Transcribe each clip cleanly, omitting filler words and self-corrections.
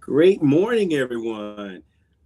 Great morning, everyone.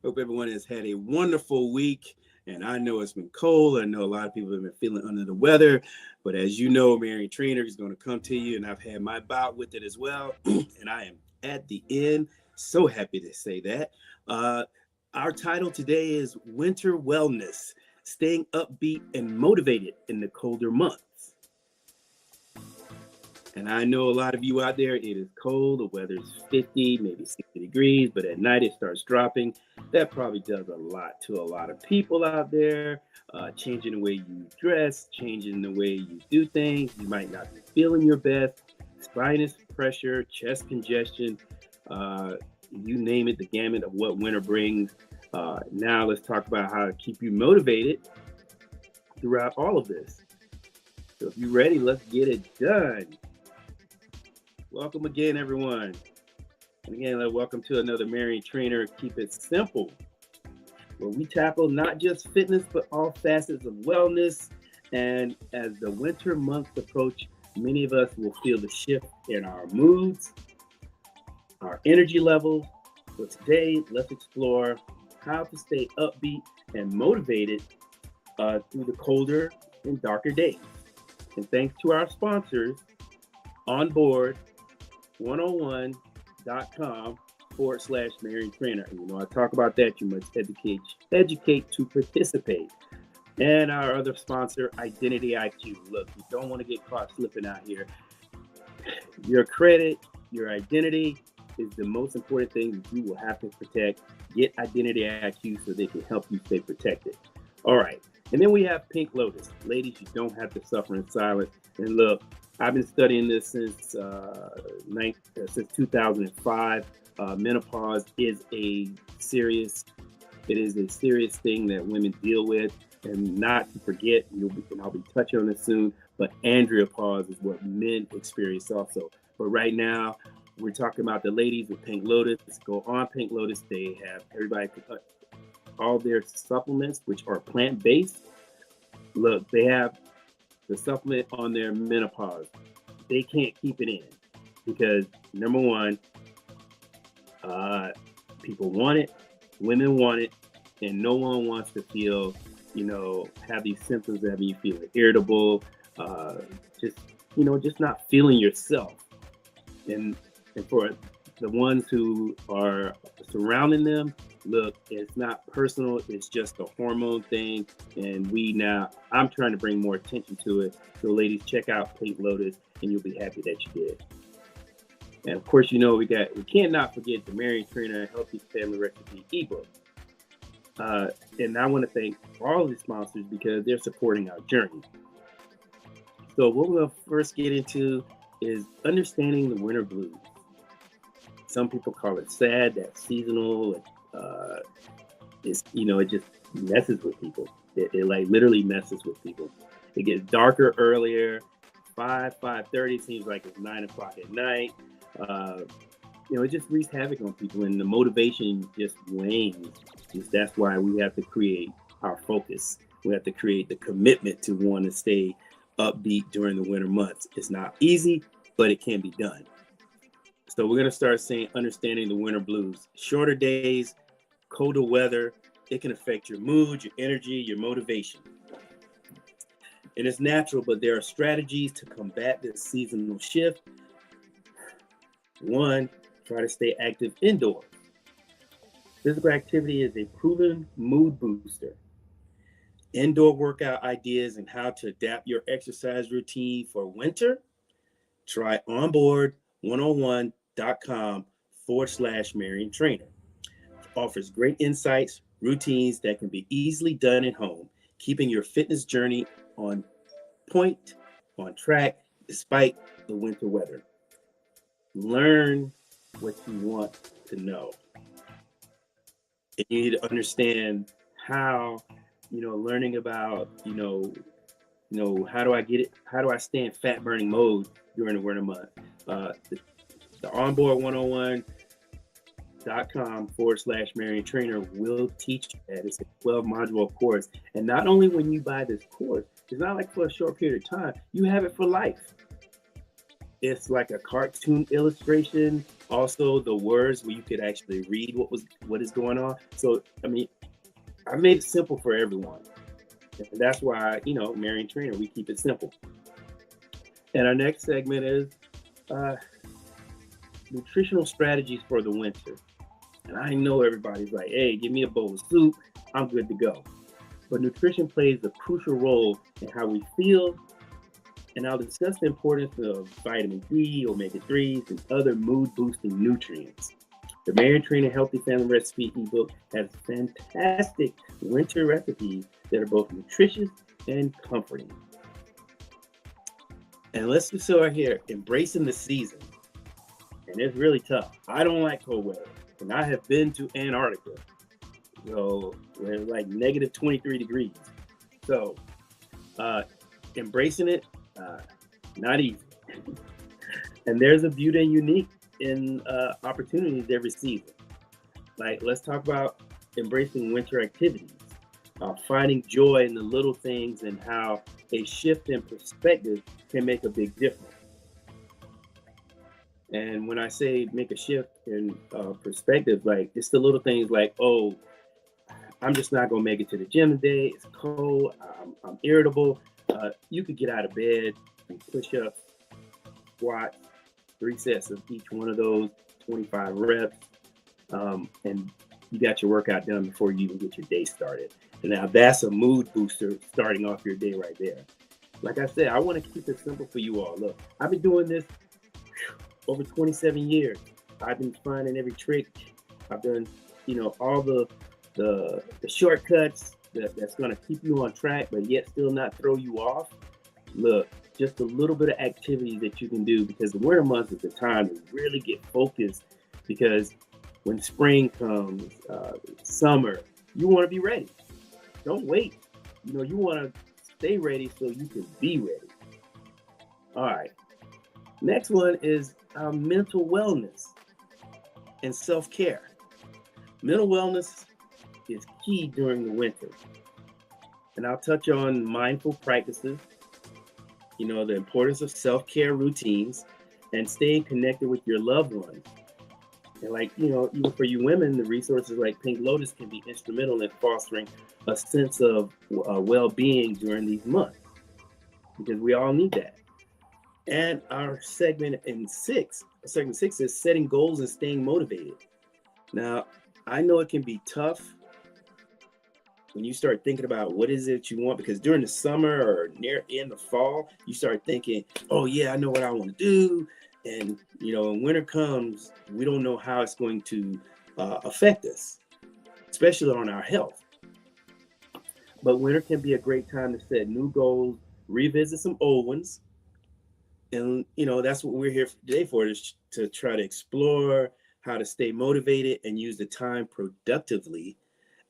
Hope everyone has had a wonderful week. And I know it's been cold. I know a lot of people have been feeling under the weather. But as you know, Marion Trainer is going to come to you, and I've had my bout with it as well. And I am at the end. So happy to say that. Uh, our title today is Winter Wellness, staying upbeat and motivated in the colder months. And I know a lot of you out there, it is cold. The weather's 50, maybe 60 degrees, but at night it starts dropping. That probably does a lot to a lot of people out there. Changing the way you dress, changing the way you do things. You might not be feeling your best. Sinus pressure, chest congestion, you name it, the gamut of what winter brings. Now let's talk about how to keep you motivated throughout all of this. So if you're ready, let's get it done. Welcome again, everyone. And again, welcome to another Marion Trainer Keep It Simple, where we tackle not just fitness, but all facets of wellness. And as the winter months approach, many of us will feel the shift in our moods, our energy levels. So today, let's explore how to stay upbeat and motivated through the colder and darker days. And thanks to our sponsors, Onboard 101.com/Marion Trainer. And I talk about that. You must educate to participate. And our other sponsor, Identity IQ. Look, you don't want to get caught slipping out here. Your credit, your identity is the most important thing that you will have to protect. Get Identity IQ so they can help you stay protected. All right. And then we have Pink Lotus. Ladies, you don't have to suffer in silence. And look, I've been studying this since 2005. Menopause is a serious thing that women deal with, and not to forget, and I'll be touching on this soon, but andropause is what men experience also. But right now, we're talking about the ladies with Pink Lotus. Go on Pink Lotus. They have all their supplements, which are plant-based. Look, they have the supplement on their menopause. They can't keep it in because, number one, people want it, women want it, and no one wants to feel, have these symptoms that have you feel irritable, just not feeling yourself. And for the ones who are surrounding them, look, it's not personal. It's just a hormone thing. And I'm trying to bring more attention to it. So ladies, check out Pink Lotus and you'll be happy that you did. And of course, we can't not forget the Marion Trainer Healthy Family Recipe ebook. And I want to thank all of the sponsors because they're supporting our journey. So what we're going to first get into is understanding the winter blues. Some people call it sad, that's seasonal. It just messes with people. It like literally messes with people. It gets darker earlier. 5:30 seems like it's 9 o'clock at night. It just wreaks havoc on people, and the motivation just wanes. That's why we have to create our focus. We have to create the commitment to want to stay upbeat during the winter months. It's not easy, but it can be done. So we're going to start understanding the winter blues. Shorter days, colder weather, it can affect your mood, your energy, your motivation. And it's natural, but there are strategies to combat this seasonal shift. One, try to stay active indoors. Physical activity is a proven mood booster. Indoor workout ideas and how to adapt your exercise routine for winter. Try Onboard 101.com/Marion Trainer. Offers great insights, routines that can be easily done at home, keeping your fitness journey on point, on track, despite the winter weather. Learn what you want to know. And you need to understand how, learning about, how do I get it? How do I stay in fat burning mode during the winter month? The Onboard 101.com/Marion Trainer will teach you that. It's a 12 module course. And not only when you buy this course, it's not like for a short period of time, you have it for life. It's like a cartoon illustration. Also, the words where you could actually read what is going on. So, I mean, I made it simple for everyone, and that's why Mary and Trina, we keep it simple. And our next segment is uh, nutritional strategies for the winter. And I know everybody's like, "Hey, give me a bowl of soup, I'm good to go." But nutrition plays a crucial role in how we feel, and I'll discuss the importance of vitamin D, omega 3s, and other mood boosting nutrients. The Mary Trina Healthy Family Recipe ebook has fantastic winter recipes that are both nutritious and comforting. And let's just start here, embracing the season. And it's really tough. I don't like cold weather. And I have been to Antarctica. So where it's like negative 23 degrees. So embracing it, not easy. And there's a beauty and unique in opportunities every season. Like, let's talk about embracing winter activities, finding joy in the little things, and how a shift in perspective can make a big difference. And when I say make a shift in perspective, like it's the little things like, oh, I'm just not gonna make it to the gym today. It's cold. I'm irritable. You could get out of bed and push up, squat, 3 sets of each one of those, 25 reps, and you got your workout done before you even get your day started. And now that's a mood booster starting off your day right there. Like I said, I want to keep it simple for you all. Look, I've been doing this over 27 years. I've been finding every trick. I've done, all the shortcuts that's going to keep you on track, but yet still not throw you off. Look, just a little bit of activity that you can do, because the winter months is the time to really get focused, because when spring comes, summer, you want to be ready. Don't wait. You want to stay ready so you can be ready. All right. Next one is mental wellness and self-care. Mental wellness is key during the winter. And I'll touch on mindful practices, the importance of self-care routines, and staying connected with your loved ones. And even for you women, the resources like Pink Lotus can be instrumental in fostering a sense of well-being during these months, because we all need that. And our segment six is setting goals and staying motivated. Now, I know it can be tough when you start thinking about what is it you want, because during the summer or near in the fall, you start thinking, oh yeah, I know what I want to do. And, when winter comes, we don't know how it's going to affect us, especially on our health. But winter can be a great time to set new goals, revisit some old ones. And, that's what we're here today for, is to try to explore how to stay motivated and use the time productively,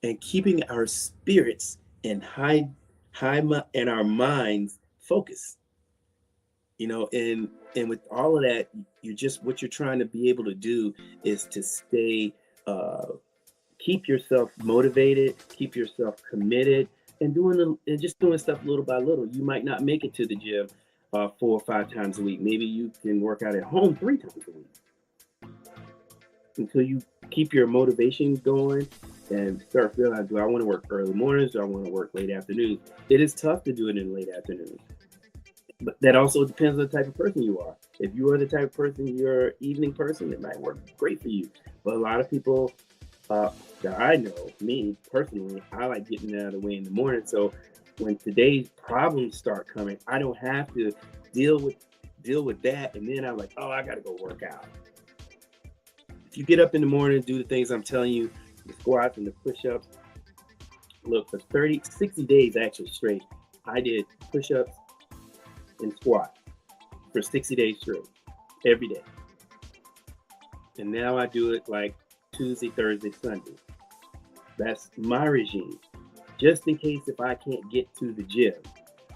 and keeping our spirits and and our minds focused. And with all of that, what you're trying to be able to do is to stay, keep yourself motivated, keep yourself committed, and just doing stuff little by little. You might not make it to the gym 4 or 5 times a week. Maybe you can work out at home 3 times a week until you keep your motivation going and start feeling like, do I want to work early mornings? Do I want to work late afternoons? It is tough to do it in late afternoons. But that also depends on the type of person you are. If you are the type of person, you're an evening person, it might work great for you. But a lot of people that I know, me personally, I like getting out of the way in the morning. So when today's problems start coming, I don't have to deal with that. And then I'm like, oh, I got to go work out. If you get up in the morning, do the things I'm telling you, the squats and the push-ups. Look, for 60 days actually straight, I did push-ups and squat for 60 days straight, every day. And now I do it like Tuesday, Thursday, Sunday. That's my regime. Just in case if I can't get to the gym,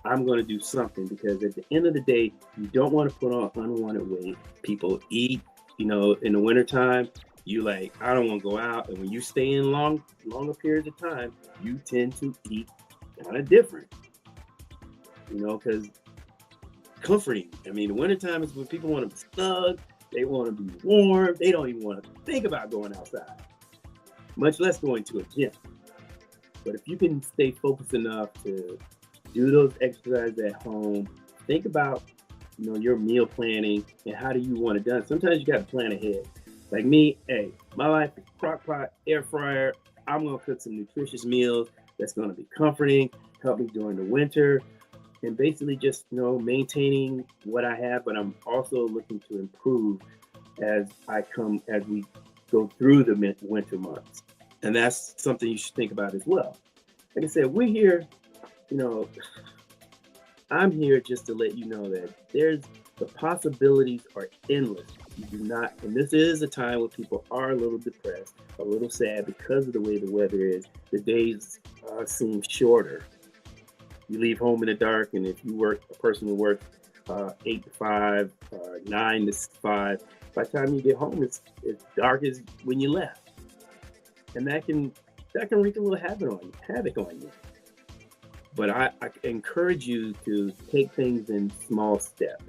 I'm going to do something, because at the end of the day, you don't want to put on unwanted weight. People eat, in the wintertime, you like, I don't want to go out. And when you stay in longer periods of time, you tend to eat kind of different, because comforting. I mean, the wintertime is when people want to be snug, they want to be warm, they don't even want to think about going outside, much less going to a gym. But if you can stay focused enough to do those exercises at home, think about your meal planning and how do you want it done. Sometimes you got to plan ahead. Like me, hey, my life is crock pot, air fryer. I'm gonna cook some nutritious meals that's gonna be comforting, help me during the winter, and basically just maintaining what I have. But I'm also looking to improve as we go through the winter months, and that's something you should think about as well. Like I said, we're here. You know, I'm here just to let you know that the possibilities are endless. You do not, and this is a time where people are a little depressed, a little sad because of the way the weather is. The days seem shorter. You leave home in the dark, and if you work, a person who works 8 to 5, 9 to 5, by the time you get home, it's dark as when you left, and that can wreak a little havoc on you. But I encourage you to take things in small steps.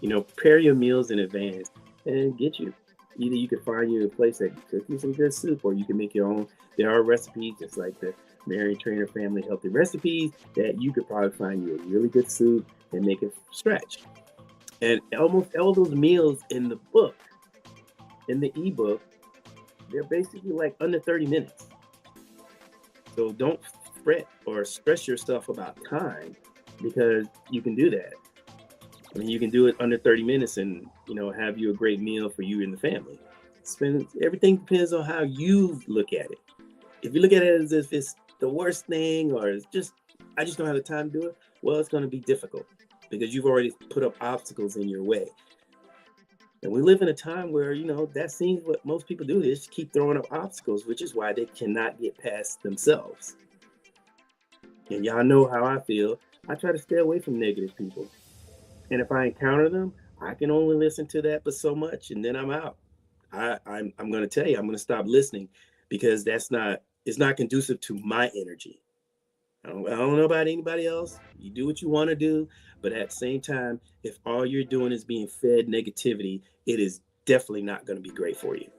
Prepare your meals in advance and either you can find you a place that can cook you some good soup, or you can make your own. There are recipes, just like the Marion Trainer Family Healthy Recipes, that you could probably find you a really good soup and make it stretch. And almost all those meals in the book, in the ebook, they're basically like under 30 minutes. So don't fret or stress yourself about time, because you can do that. I mean, you can do it under 30 minutes and, have you a great meal for you and the family. Everything depends on how you look at it. If you look at it as if it's the worst thing, or it's just, I just don't have the time to do it, well, it's going to be difficult because you've already put up obstacles in your way. And we live in a time where, that seems what most people do. They just keep throwing up obstacles, which is why they cannot get past themselves. And y'all know how I feel. I try to stay away from negative people. And if I encounter them, I can only listen to that but so much, and then I'm out. I'm going to tell you, I'm going to stop listening, because it's not conducive to my energy. I don't know about anybody else. You do what you want to do, but at the same time, if all you're doing is being fed negativity, it is definitely not going to be great for you.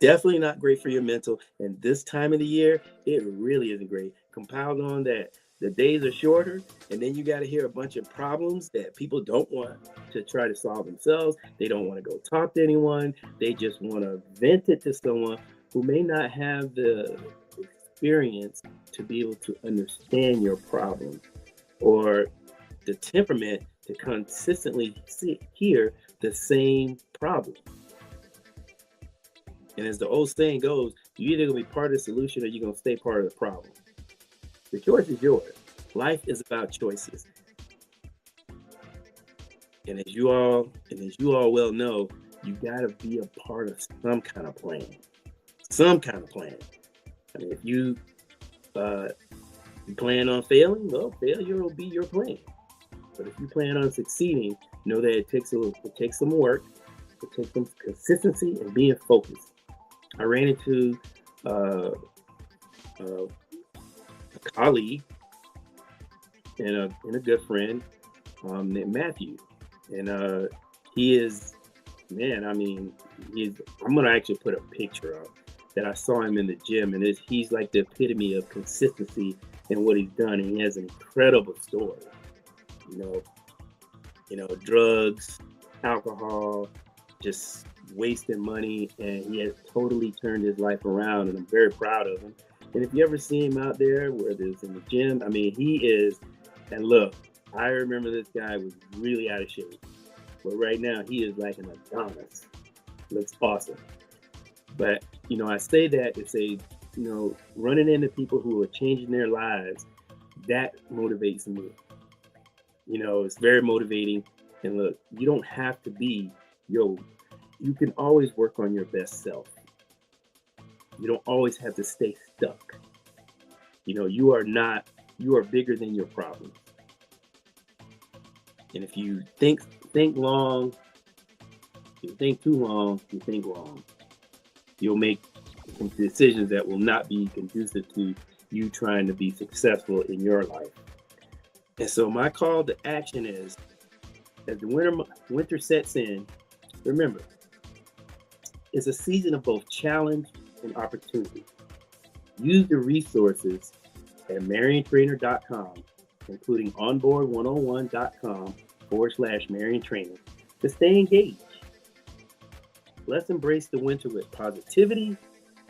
Definitely not great for your mental. And this time of the year, it really isn't great. Compiled on that, the days are shorter, and then you got to hear a bunch of problems that people don't want to try to solve themselves. They don't want to go talk to anyone. They just want to vent it to someone who may not have the experience to be able to understand your problem, or the temperament to consistently hear the same problem. And as the old saying goes, you're either going to be part of the solution or you're going to stay part of the problem. The choice is yours. Life is about choices. And as you all well know, you got to be a part of some kind of plan. Some kind of plan. I mean, if you plan on failing, well, failure will be your plan. But if you plan on succeeding, know that it takes some work, it takes some consistency and being focused. I ran into a colleague and a good friend named Matthew, and he is, man. I mean, I'm gonna actually put a picture up that I saw him in the gym, and he's like the epitome of consistency in what he's done, and he has an incredible story. Drugs, alcohol, just wasting money, and he has totally turned his life around, and I'm very proud of him. And if you ever see him out there, whether it's in the gym, I mean, he is, and look, I remember this guy was really out of shape, but right now he is like an Adonis. Looks awesome. But, I say that to say, running into people who are changing their lives, that motivates me. It's very motivating. And look, you don't have to be, you can always work on your best self. You don't always have to stay stuck. You are bigger than your problems. And if you think long, you think too long, you think wrong. You'll make some decisions that will not be conducive to you trying to be successful in your life. And so my call to action is, As the winter sets in, remember, it's a season of both challenge and opportunity. Use the resources at mariontrainer.com, including onboard101.com/mariontrainer, to stay engaged. Let's embrace the winter with positivity,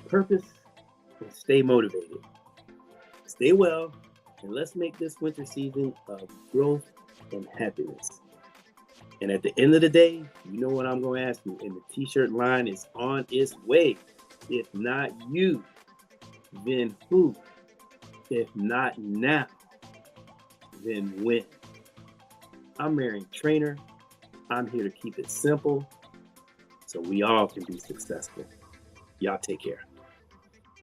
purpose, and stay motivated. Stay well, and let's make this winter season of growth and happiness. And at the end of the day, you know what I'm going to ask you, and the t-shirt line is on its way. If not you, then who? If not now, then when? I'm Marion Trainer. I'm here to keep it simple so we all can be successful. Y'all take care.